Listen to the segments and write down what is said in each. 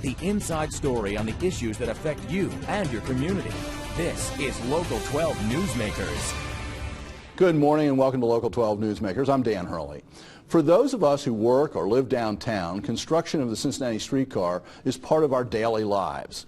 The inside story on the issues that affect you and your community. This is Local 12 Newsmakers. Good morning and welcome to Local 12 Newsmakers. I'm Dan Hurley. For those of us who work or live downtown, construction of the Cincinnati streetcar is part of our daily lives.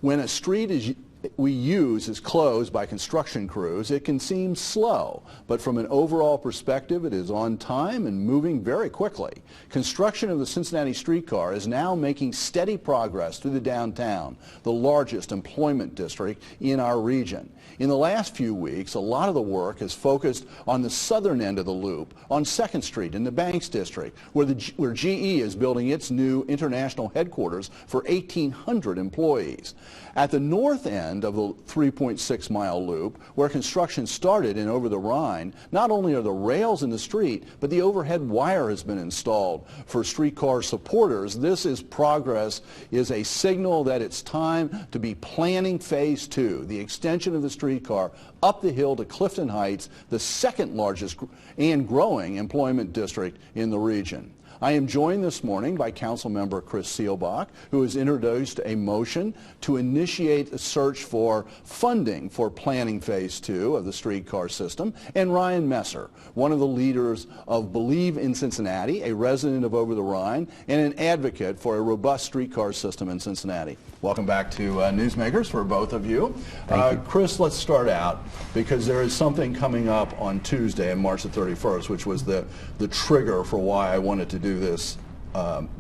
When a street we use is closed by construction crews, it can seem slow, but from an overall perspective, it is on time and moving very quickly. Construction of the Cincinnati streetcar is now making steady progress through the downtown, the largest employment district in our region. In the last few weeks, a lot of the work has focused on the southern end of the loop, on 2nd Street in the Banks District, where GE is building its new international headquarters for 1,800 employees. At the north end of the 3.6-mile loop, where construction started in Over the Rhine, not only are the rails in the street, but the overhead wire has been installed. For streetcar supporters, this is progress, is a signal that it's time to be planning Phase 2, the extension of the streetcar up the hill to Clifton Heights, the second largest and growing employment district in the region. I am joined this morning by Councilmember Chris Seelbach, who has introduced a motion to initiate a search for funding for planning Phase 2 of the streetcar system, and Ryan Messer, one of the leaders of Believe in Cincinnati, a resident of Over the Rhine, and an advocate for a robust streetcar system in Cincinnati. Welcome back to Newsmakers for both of you. Thank you. Chris, let's start out because there is something coming up on Tuesday, on March the 31st, which was the trigger for why I wanted to do this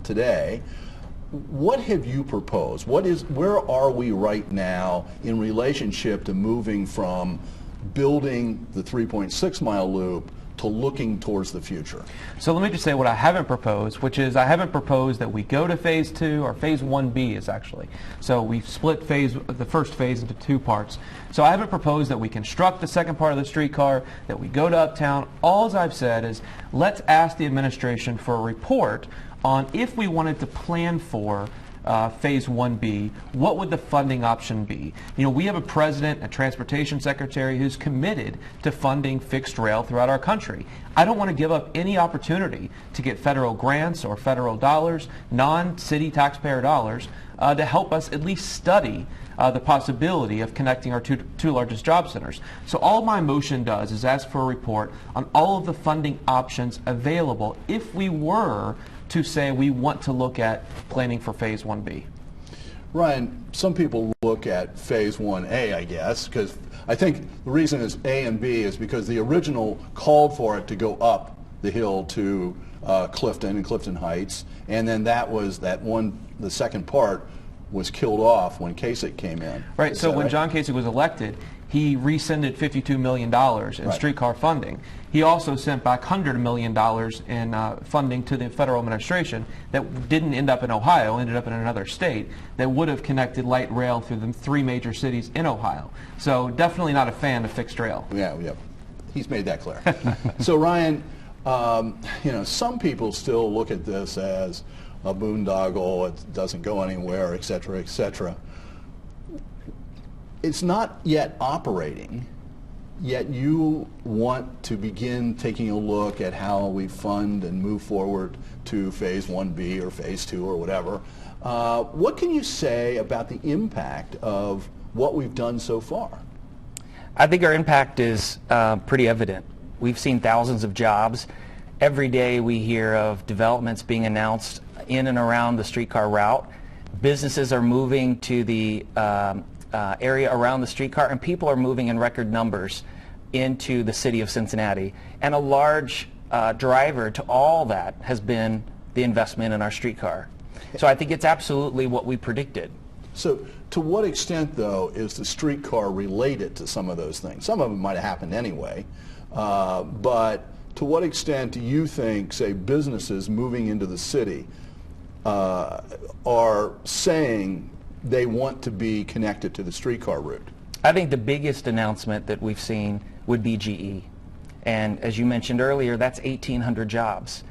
today. What have you proposed? Where are we right now in relationship to moving from building the 3.6-mile loop to looking towards the future? So let me just say what I haven't proposed, which is I haven't proposed that we go to Phase 2, or Phase 1B is actually. So we've split the first phase into two parts. So I haven't proposed that we construct the second part of the streetcar, that we go to Uptown. All I've said is let's ask the administration for a report on if we wanted to plan for Phase 1B, what would the funding option be? You know, we have a president, a transportation secretary who's committed to funding fixed rail throughout our country. I don't want to give up any opportunity to get federal grants or federal dollars, non-city taxpayer dollars, to help us at least study the possibility of connecting our two largest job centers. So all my motion does is ask for a report on all of the funding options available if we were to say we want to look at planning for Phase 1B. Ryan, some people look at Phase 1A, I guess, because I think the reason is A and B is because the original called for it to go up the hill to Clifton and Clifton Heights, and then the second part was killed off when Kasich came in. Right, so when John Kasich was elected, he rescinded $52 million in streetcar funding. He also sent back $100 million in funding to the federal administration that didn't end up in Ohio, ended up in another state, that would have connected light rail through the three major cities in Ohio. So definitely not a fan of fixed rail. Yeah. He's made that clear. So Ryan, some people still look at this as a boondoggle, it doesn't go anywhere, et cetera, et cetera. It's not yet operating, yet you want to begin taking a look at how we fund and move forward to Phase 1B or Phase 2 or whatever. What can you say about the impact of what we've done so far? I think our impact is pretty evident. We've seen thousands of jobs. Every day we hear of developments being announced in and around the streetcar route. Businesses are moving to the area around the streetcar, and people are moving in record numbers into the city of Cincinnati. And a large driver to all that has been the investment in our streetcar. So I think it's absolutely what we predicted. So to what extent, though, is the streetcar related to some of those things? Some of them might have happened anyway, but to what extent do you think, say, businesses moving into the city are saying they want to be connected to the streetcar route? I think the biggest announcement that we've seen would be GE. And as you mentioned earlier, that's 1,800 jobs.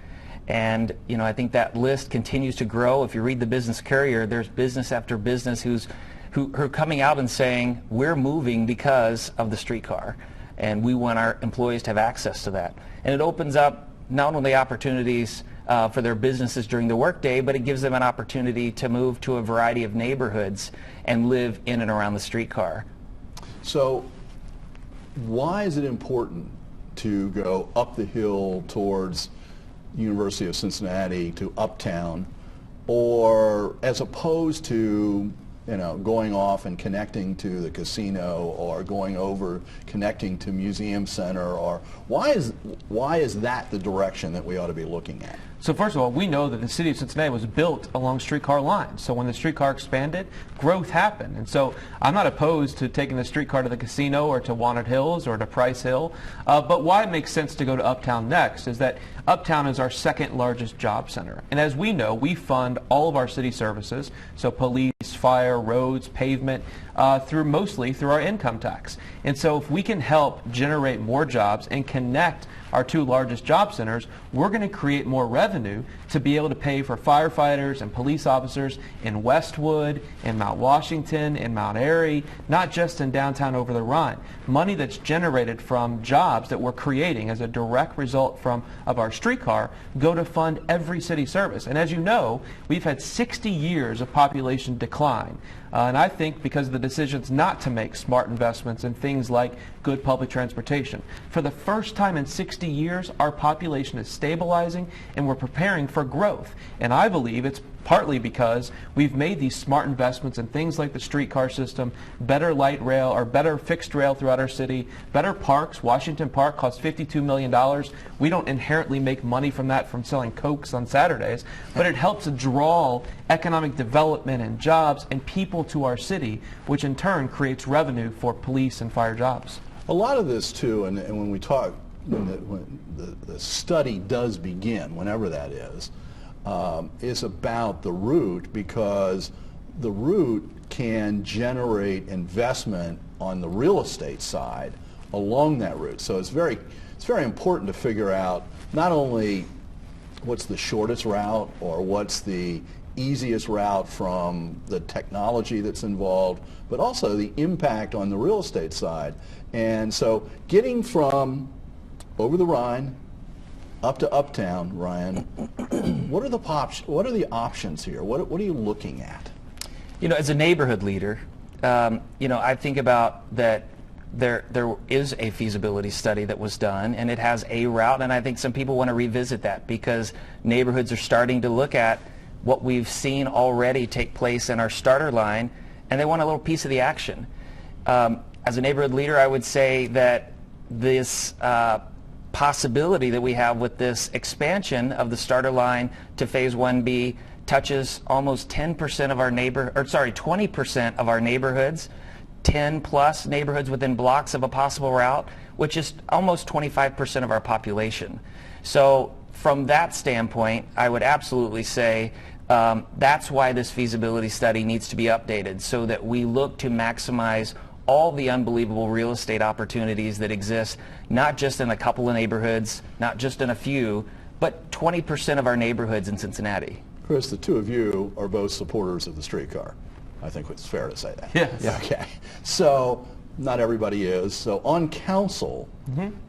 And I think that list continues to grow. If you read the Business Courier, there's business after business who are coming out and saying, we're moving because of the streetcar, and we want our employees to have access to that. And it opens up not only opportunities for their businesses during the workday, but it gives them an opportunity to move to a variety of neighborhoods and live in and around the streetcar. So why is it important to go up the hill towards University of Cincinnati to Uptown, or as opposed to going off and connecting to the casino, or going over connecting to Museum Center, or why is that the direction that we ought to be looking at? So first of all, we know that the city of Cincinnati was built along streetcar lines. So when the streetcar expanded, growth happened. And so I'm not opposed to taking the streetcar to the casino or to Walnut Hills or to Price Hill. But why it makes sense to go to Uptown next is that Uptown is our second largest job center. And as we know, we fund all of our city services, so police, fire, roads, pavement, mostly through our income tax. And so if we can help generate more jobs and connect our two largest job centers, we're going to create more revenue to be able to pay for firefighters and police officers in Westwood, in Mount Washington, in Mount Airy, not just in downtown over the Rhine. Money that's generated from jobs that we're creating as a direct result of our streetcar go to fund every city service. And as you know, we've had 60 years of population decline. And I think because of the decisions not to make smart investments in things like good public transportation, for the first time in 60 years, our population is stabilizing and we're preparing for growth. And I believe it's partly because we've made these smart investments in things like the streetcar system, better light rail or better fixed rail throughout our city, better parks. Washington Park costs $52 million. We don't inherently make money from that from selling Cokes on Saturdays, but it helps draw economic development and jobs and people to our city, which in turn creates revenue for police and fire jobs. A lot of this too, and when we talk, when the study does begin, whenever that is about the route, because the route can generate investment on the real estate side along that route. So it's very important to figure out not only what's the shortest route or what's the easiest route from the technology that's involved, but also the impact on the real estate side. And so getting from over the Rhine up to Uptown, Ryan, what are the options here? What are you looking at? As a neighborhood leader, I think about that there is a feasibility study that was done, and it has a route, and I think some people want to revisit that because neighborhoods are starting to look at what we've seen already take place in our starter line, and they want a little piece of the action. As a neighborhood leader, I would say that this possibility that we have with this expansion of the starter line to Phase 1B touches almost 10% of our 20% of our neighborhoods, 10 plus neighborhoods within blocks of a possible route, which is almost 25% of our population. So from that standpoint, I would absolutely say that's why this feasibility study needs to be updated so that we look to maximize all the unbelievable real estate opportunities that exist, not just in a couple of neighborhoods, not just in a few, but 20% of our neighborhoods in Cincinnati. Chris, the two of you are both supporters of the streetcar. I think it's fair to say that. Yes. Okay. So not everybody is. So on council,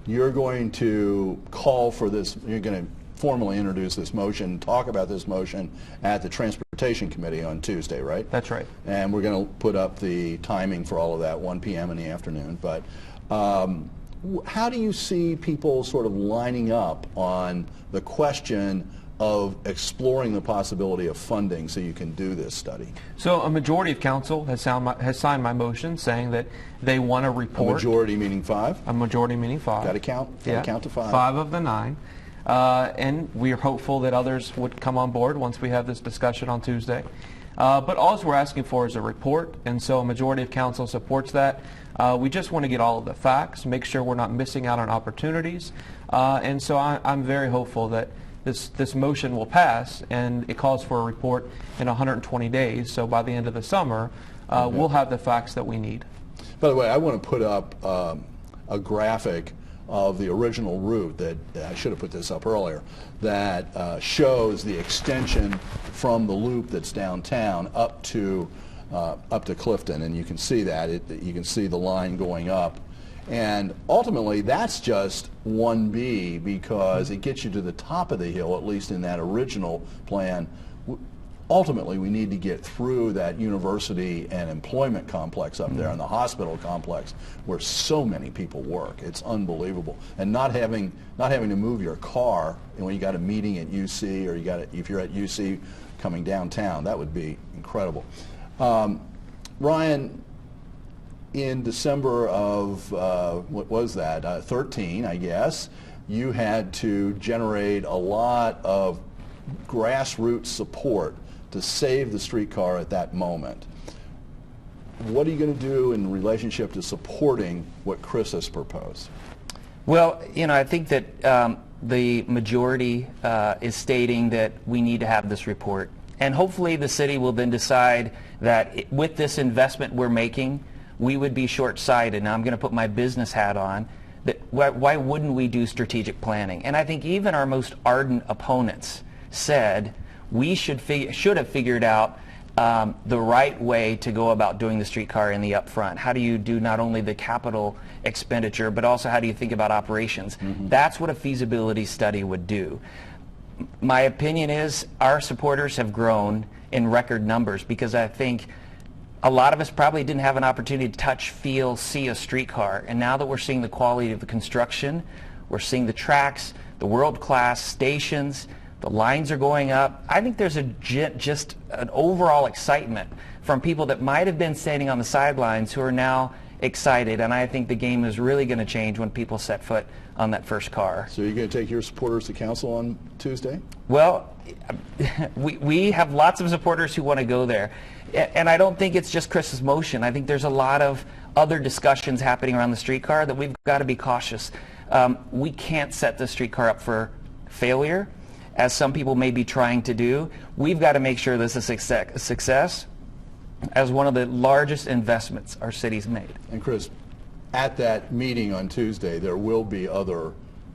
you're going to call for this, you're going to formally introduce this motion, talk about this motion at the Transportation Committee on Tuesday, right? That's right. And we're going to put up the timing for all of that, 1 p.m. in the afternoon. But how do you see people sort of lining up on the question of exploring the possibility of funding so you can do this study? So a majority of council has signed my motion saying that they want a report. A majority meaning 5? A majority meaning 5. Got to count to 5. 5 of the 9. And we are hopeful that others would come on board once we have this discussion on Tuesday. But all we're asking for is a report, and so a majority of council supports that. We just want to get all of the facts, make sure we're not missing out on opportunities. And so I'm very hopeful that this motion will pass, and it calls for a report in 120 days. So by the end of the summer, we'll have the facts that we need. By the way, I want to put up a graphic of the original route that I should have put this up earlier, that shows the extension from the loop that's downtown up to Clifton, and you can see that you can see the line going up, And ultimately, that's just 1B because it gets you to the top of the hill, at least in that original plan. Ultimately, we need to get through that university and employment complex up there and the hospital complex where so many people work. It's unbelievable. And not having to move your car when you got a meeting at UC, or if you're at UC coming downtown, that would be incredible. Ryan, in December of, what was that, 13, I guess, you had to generate a lot of grassroots support to save the streetcar at that moment. What are you going to do in relationship to supporting what Chris has proposed? Well, I think that the majority is stating that we need to have this report. And hopefully the city will then decide that with this investment we're making, we would be short-sighted. Now I'm going to put my business hat on. That why wouldn't we do strategic planning? And I think even our most ardent opponents said we should have figured out the right way to go about doing the streetcar in the upfront. How do you do not only the capital expenditure, but also how do you think about operations? That's what a feasibility study would do. My opinion is our supporters have grown in record numbers because I think a lot of us probably didn't have an opportunity to touch, feel, see a streetcar. And now that we're seeing the quality of the construction, we're seeing the tracks, the world-class stations, the lines are going up. I think there's just an overall excitement from people that might have been standing on the sidelines who are now excited. And I think the game is really going to change when people set foot on that first car. So you're going to take your supporters to council on Tuesday? Well, we have lots of supporters who want to go there. And I don't think it's just Chris's motion. I think there's a lot of other discussions happening around the streetcar that we've got to be cautious. We can't set the streetcar up for failure, as some people may be trying to do. We've got to make sure this is a success as one of the largest investments our city's made. And Chris, at that meeting on Tuesday, there will be other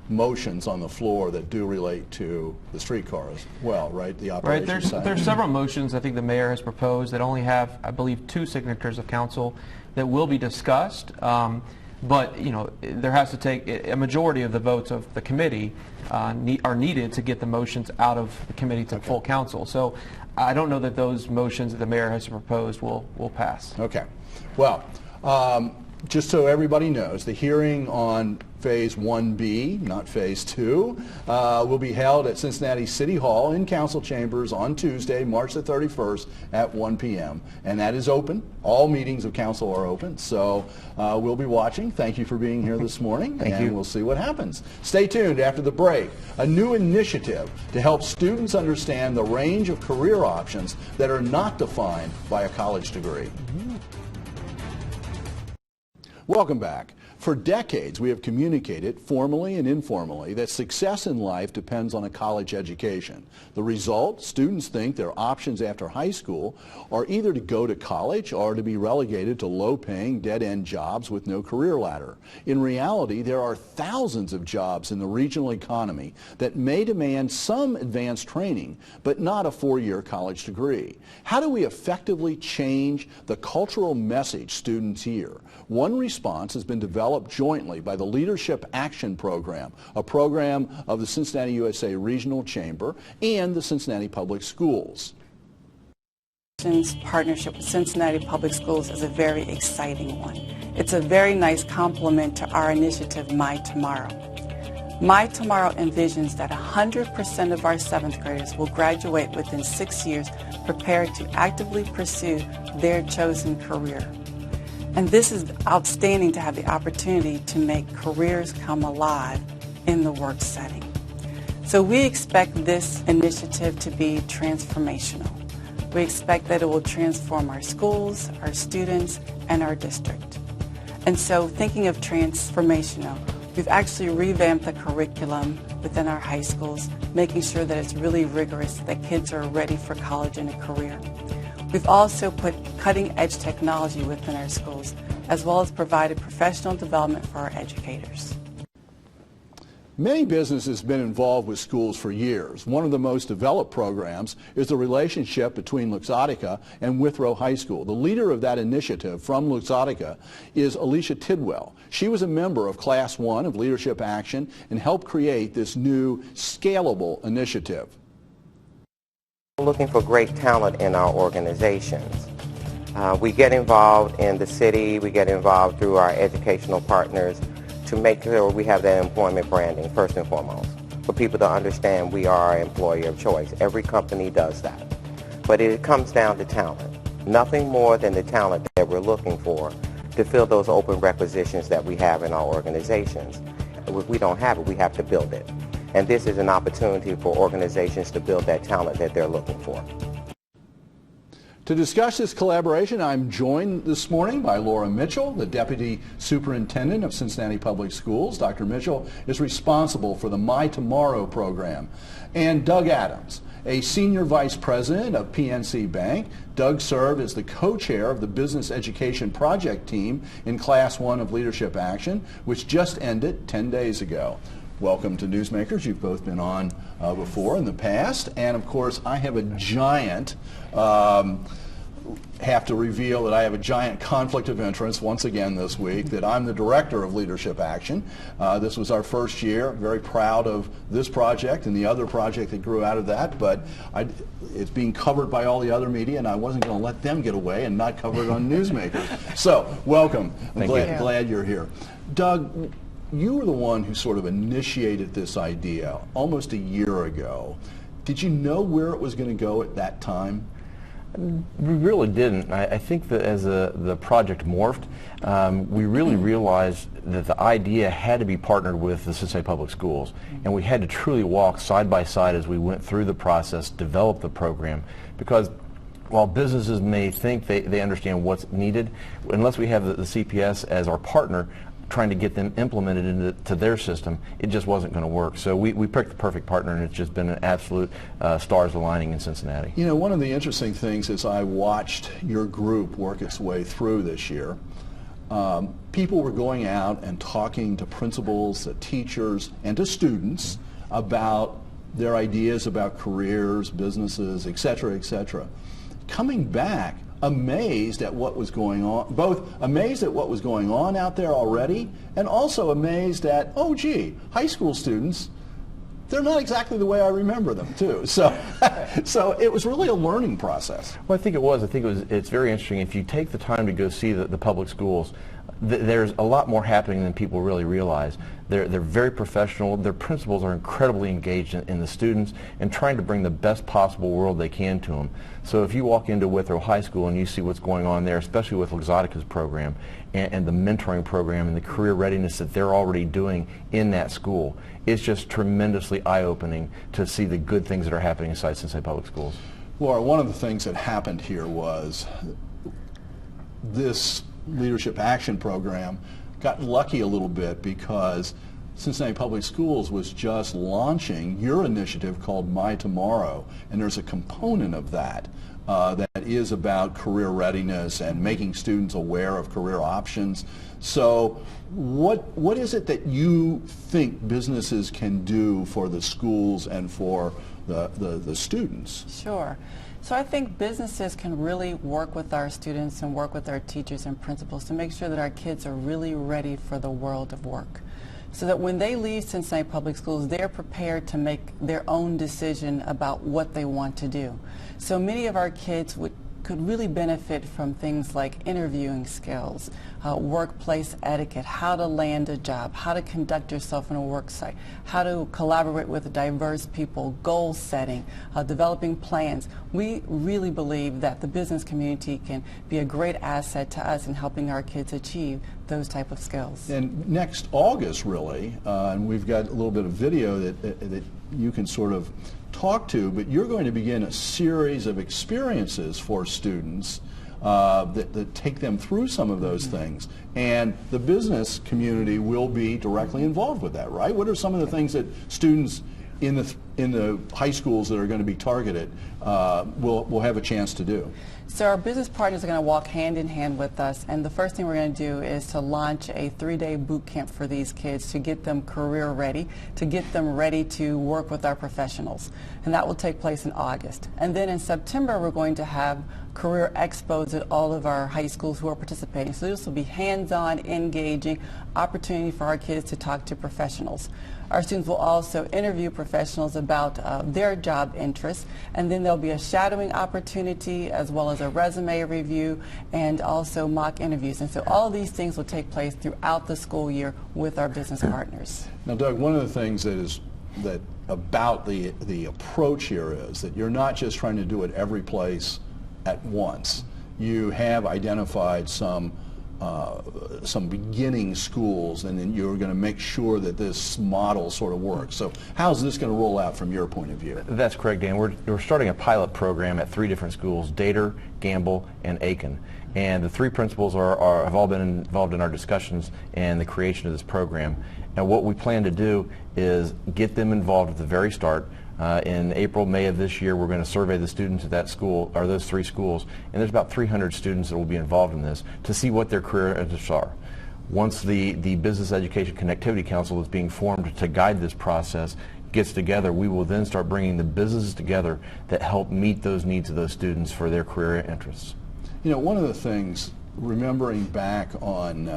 motions on the floor that do relate to the streetcar as well, right? The operations Right. There's several motions I think the mayor has proposed that only have, I believe, 2 signatures of council that will be discussed. But there has to take a majority of the votes of the committee are needed to get the motions out of the committee to full council. So I don't know that those motions that the mayor has proposed will pass. Okay. Well, just so everybody knows, the hearing on Phase 1B, not Phase 2, will be held at Cincinnati City Hall in council chambers on Tuesday, March the 31st at 1 p.m. And that is open. All meetings of council are open. So we'll be watching. Thank you for being here this morning. Thank you. And we'll see what happens. Stay tuned after the break. A new initiative to help students understand the range of career options that are not defined by a college degree. Welcome back. For decades, we have communicated, formally and informally, that success in life depends on a college education. The result, students think their options after high school are either to go to college or to be relegated to low-paying, dead-end jobs with no career ladder. In reality, there are thousands of jobs in the regional economy that may demand some advanced training, but not a 4-year college degree. How do we effectively change the cultural message students hear? One response has been developed jointly by the Leadership Action Program, a program of the Cincinnati USA Regional Chamber and the Cincinnati Public Schools. Partnership with Cincinnati Public Schools is a very exciting one. It's a very nice complement to our initiative, My Tomorrow. My Tomorrow envisions that 100% of our 7th graders will graduate within 6 years prepared to actively pursue their chosen career. And this is outstanding to have the opportunity to make careers come alive in the work setting. So we expect this initiative to be transformational. We expect that it will transform our schools, our students, and our district. And so thinking of transformational, we've actually revamped the curriculum within our high schools, making sure that it's really rigorous, that kids are ready for college and a career. We've also put cutting-edge technology within our schools, as well as provided professional development for our educators. Many businesses have been involved with schools for years. One of the most developed programs is the relationship between Luxottica and Withrow High School. The leader of that initiative from Luxottica is Alicia Tidwell. She was a member of Class 1 of Leadership Action and helped create this new scalable initiative. We're looking for great talent in our organizations. We get involved in the city, we get involved through our educational partners to make sure we have that employment branding first and foremost, for people to understand we are an employer of choice. Every company does that. But it comes down to talent. Nothing more than the talent that we're looking for to fill those open requisitions that we have in our organizations. If we don't have it, we have to build it. And this is an opportunity for organizations to build that talent that they're looking for. To discuss this collaboration, I'm joined this morning by Laura Mitchell, the Deputy Superintendent of Cincinnati Public Schools. Dr. Mitchell is responsible for the My Tomorrow program. And Doug Adams, a Senior Vice President of PNC Bank. Doug served as the co-chair of the Business Education Project Team in Class 1 of Leadership Action, which just ended 10 days ago. Welcome to Newsmakers. You've both been on before in the past. And of course, I have a giant, have to reveal that I have a giant conflict of interest once again this week, that I'm the Director of Leadership Action. This was our first year. Very proud of this project and the other project that grew out of that, but it's being covered by all the other media, and I wasn't going to let them get away and not cover it on Newsmakers. So, welcome. I'm glad you're here. Doug, you were the one who sort of initiated this idea almost a year ago. Did you know where it was going to go at that time? We really didn't. I think that as the project morphed, we really realized that the idea had to be partnered with the Cincinnati Public Schools, and we had to truly walk side by side as we went through the process, develop the program, because while businesses may think they understand what's needed, unless we have the CPS as our partner, trying to get them implemented into their system, it just wasn't going to work. So we picked the perfect partner, and it's just been an absolute stars aligning in Cincinnati. You know, one of the interesting things as I watched your group work its way through this year, people were going out and talking to principals, to teachers, and to students about their ideas about careers, businesses, et cetera, et cetera. Coming back, amazed at what was going on, both amazed at what was going on out there already, and also amazed at, oh gee, high school students, they're not exactly the way I remember them too. So, so it was really a learning process. Well, I think it was. It's very interesting. If you take the time to go see the public schools, there's a lot more happening than people really realize. They're very professional. Their principals are incredibly engaged in the students and trying to bring the best possible world they can to them. So if you walk into Withrow High School and you see what's going on there, especially with Luxottica's program and the mentoring program and the career readiness that they're already doing in that school, it's just tremendously eye-opening to see the good things that are happening inside Cincinnati Public Schools. Laura, one of the things that happened here was this Leadership Action program got lucky a little bit because Cincinnati Public Schools was just launching your initiative called My Tomorrow, and there's a component of that that is about career readiness and making students aware of career options. So what is it that you think businesses can do for the schools and for the students? Sure. So I think businesses can really work with our students and work with our teachers and principals to make sure that our kids are really ready for the world of work, so that when they leave Cincinnati Public Schools, they're prepared to make their own decision about what they want to do. So many of our kids could really benefit from things like interviewing skills, workplace etiquette, how to land a job, how to conduct yourself in a work site, how to collaborate with diverse people, goal setting, developing plans. We really believe that the business community can be a great asset to us in helping our kids achieve those type of skills. And next August, really, and we've got a little bit of video that you can sort of talk to, but you're going to begin a series of experiences for students that take them through some of those things. And the business community will be directly involved with that, right? What are some of the things that students in in the high schools that are going to be targeted will have a chance to do? So our business partners are going to walk hand in hand with us, and the first thing we're going to do is to launch a 3-day boot camp for these kids to get them career ready, to get them ready to work with our professionals. And that will take place in August. And then in September, we're going to have career expos at all of our high schools who are participating. So this will be hands-on, engaging, opportunity for our kids to talk to professionals. Our students will also interview professionals about their job interests, and then there'll be a shadowing opportunity as well as a resume review and also mock interviews. And so all of these things will take place throughout the school year with our business partners. Now, Doug, one of the things about the approach here is that you're not just trying to do it every place at once. You have identified some beginning schools, and then you're going to make sure that this model sort of works. So how's this going to roll out from your point of view? That's correct, Dan. We're starting a pilot program at 3 different schools, Dater, Gamble, and Aiken. And the 3 principals have all been involved in our discussions and the creation of this program. And what we plan to do is get them involved at the very start. In April, May of this year, we're going to survey the students at that school, or those 3 schools, and there's about 300 students that will be involved in this to see what their career interests are. Once the Business Education Connectivity Council that's being formed to guide this process gets together, we will then start bringing the businesses together that help meet those needs of those students for their career interests. You know, one of the things, remembering back on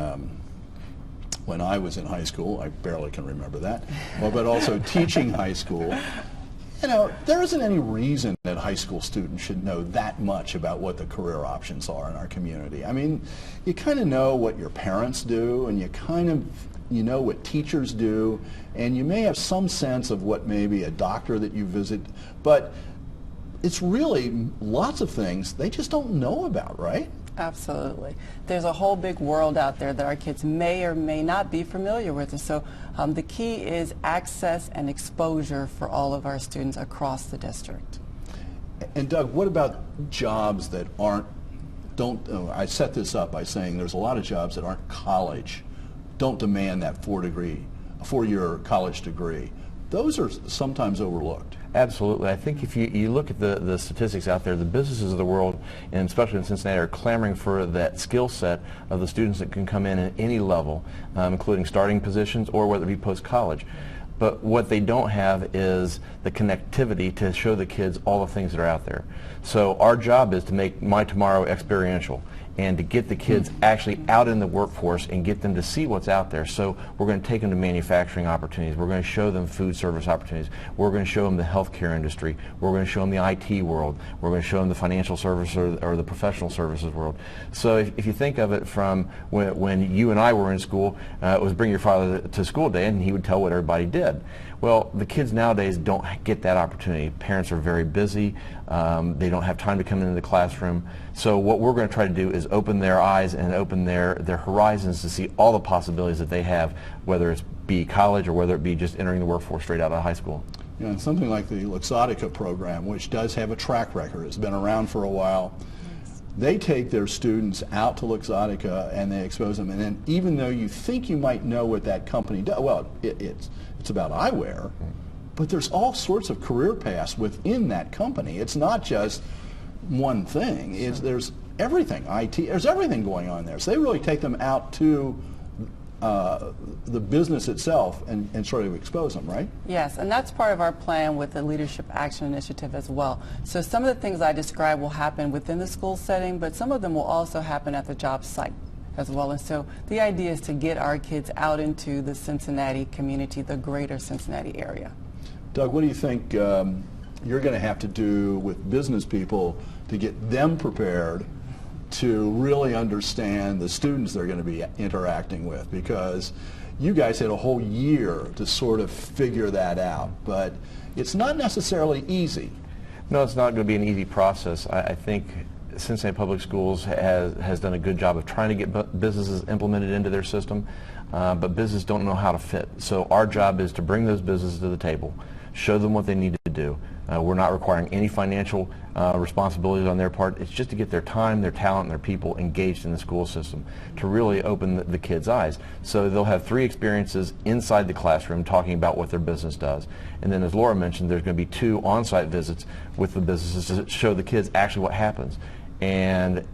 when I was in high school, I barely can remember that, but also teaching high school, you know, there isn't any reason that high school students should know that much about what the career options are in our community. I mean, you kind of know what your parents do, and you know what teachers do, and you may have some sense of what maybe a doctor that you visit, but it's really lots of things they just don't know about, right? Absolutely. There's a whole big world out there that our kids may or may not be familiar with. And so the key is access and exposure for all of our students across the district. And Doug, what about jobs that I set this up by saying there's a lot of jobs that aren't college, don't demand that 4-year college degree. Those are sometimes overlooked. Absolutely. I think if you look at the statistics out there, the businesses of the world, and especially in Cincinnati, are clamoring for that skill set of the students that can come in at any level, including starting positions or whether it be post-college. But what they don't have is the connectivity to show the kids all the things that are out there. So our job is to make My Tomorrow experiential and to get the kids actually out in the workforce and get them to see what's out there. So we're going to take them to manufacturing opportunities. We're going to show them food service opportunities. We're going to show them the healthcare industry. We're going to show them the IT world. We're going to show them the financial service or the professional services world. So if you think of it from when you and I were in school, it was bring your father to school day, and he would tell what everybody did. Well, the kids nowadays don't get that opportunity. Parents are very busy. They don't have time to come into the classroom. So what we're going to try to do is open their eyes and open their horizons to see all the possibilities that they have, whether it's be college or whether it be just entering the workforce straight out of high school. You know, and something like the Luxottica program, which does have a track record, it's been around for a while. They take their students out to Luxottica and they expose them, and then even though you think you might know what that company does, well, it's about eyewear, but there's all sorts of career paths within that company. It's not just one thing. There's everything, IT, there's everything going on there. So they really take them out to the business itself and sort of expose them, right? Yes, and that's part of our plan with the Leadership Action Initiative as well. So some of the things I described will happen within the school setting, but some of them will also happen at the job site as well. And so the idea is to get our kids out into the Cincinnati community, the greater Cincinnati area. Doug, what do you think you're going to have to do with business people to get them prepared to really understand the students they're going to be interacting with? Because you guys had a whole year to sort of figure that out, but it's not necessarily easy. No, it's not going to be an easy process. I think Cincinnati Public Schools has done a good job of trying to get businesses implemented into their system, but businesses don't know how to fit. So our job is to bring those businesses to the table, show them what they need to do, We're not requiring any financial responsibilities on their part. It's just to get their time, their talent, and their people engaged in the school system to really open the kids' eyes. So they'll have 3 experiences inside the classroom talking about what their business does. And then, as Laura mentioned, there's going to be 2 on-site visits with the businesses to show the kids actually what happens. And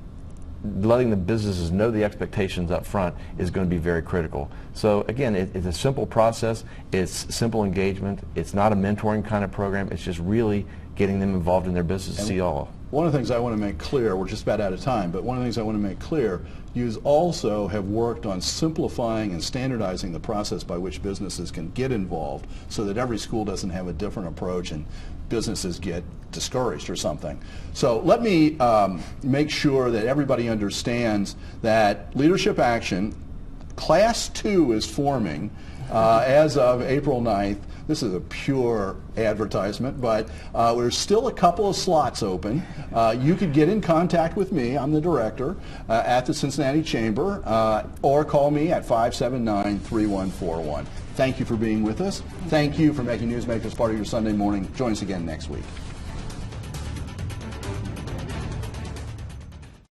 letting the businesses know the expectations up front is going to be very critical. So again, it's a simple process. It's simple engagement. It's not a mentoring kind of program. It's just really getting them involved in their business to see all. One of the things I want to make clear, we're just about out of time, but one of the things I want to make clear, you also have worked on simplifying and standardizing the process by which businesses can get involved so that every school doesn't have a different approach and businesses get discouraged or something. So let me make sure that everybody understands that Leadership Action, Class 2 is forming as of April 9th. This is a pure advertisement, but there's still a couple of slots open. You could get in contact with me, I'm the director, at the Cincinnati Chamber, or call me at 579-3141. Thank you for being with us. Thank you for making Newsmakers part of your Sunday morning. Join us again next week.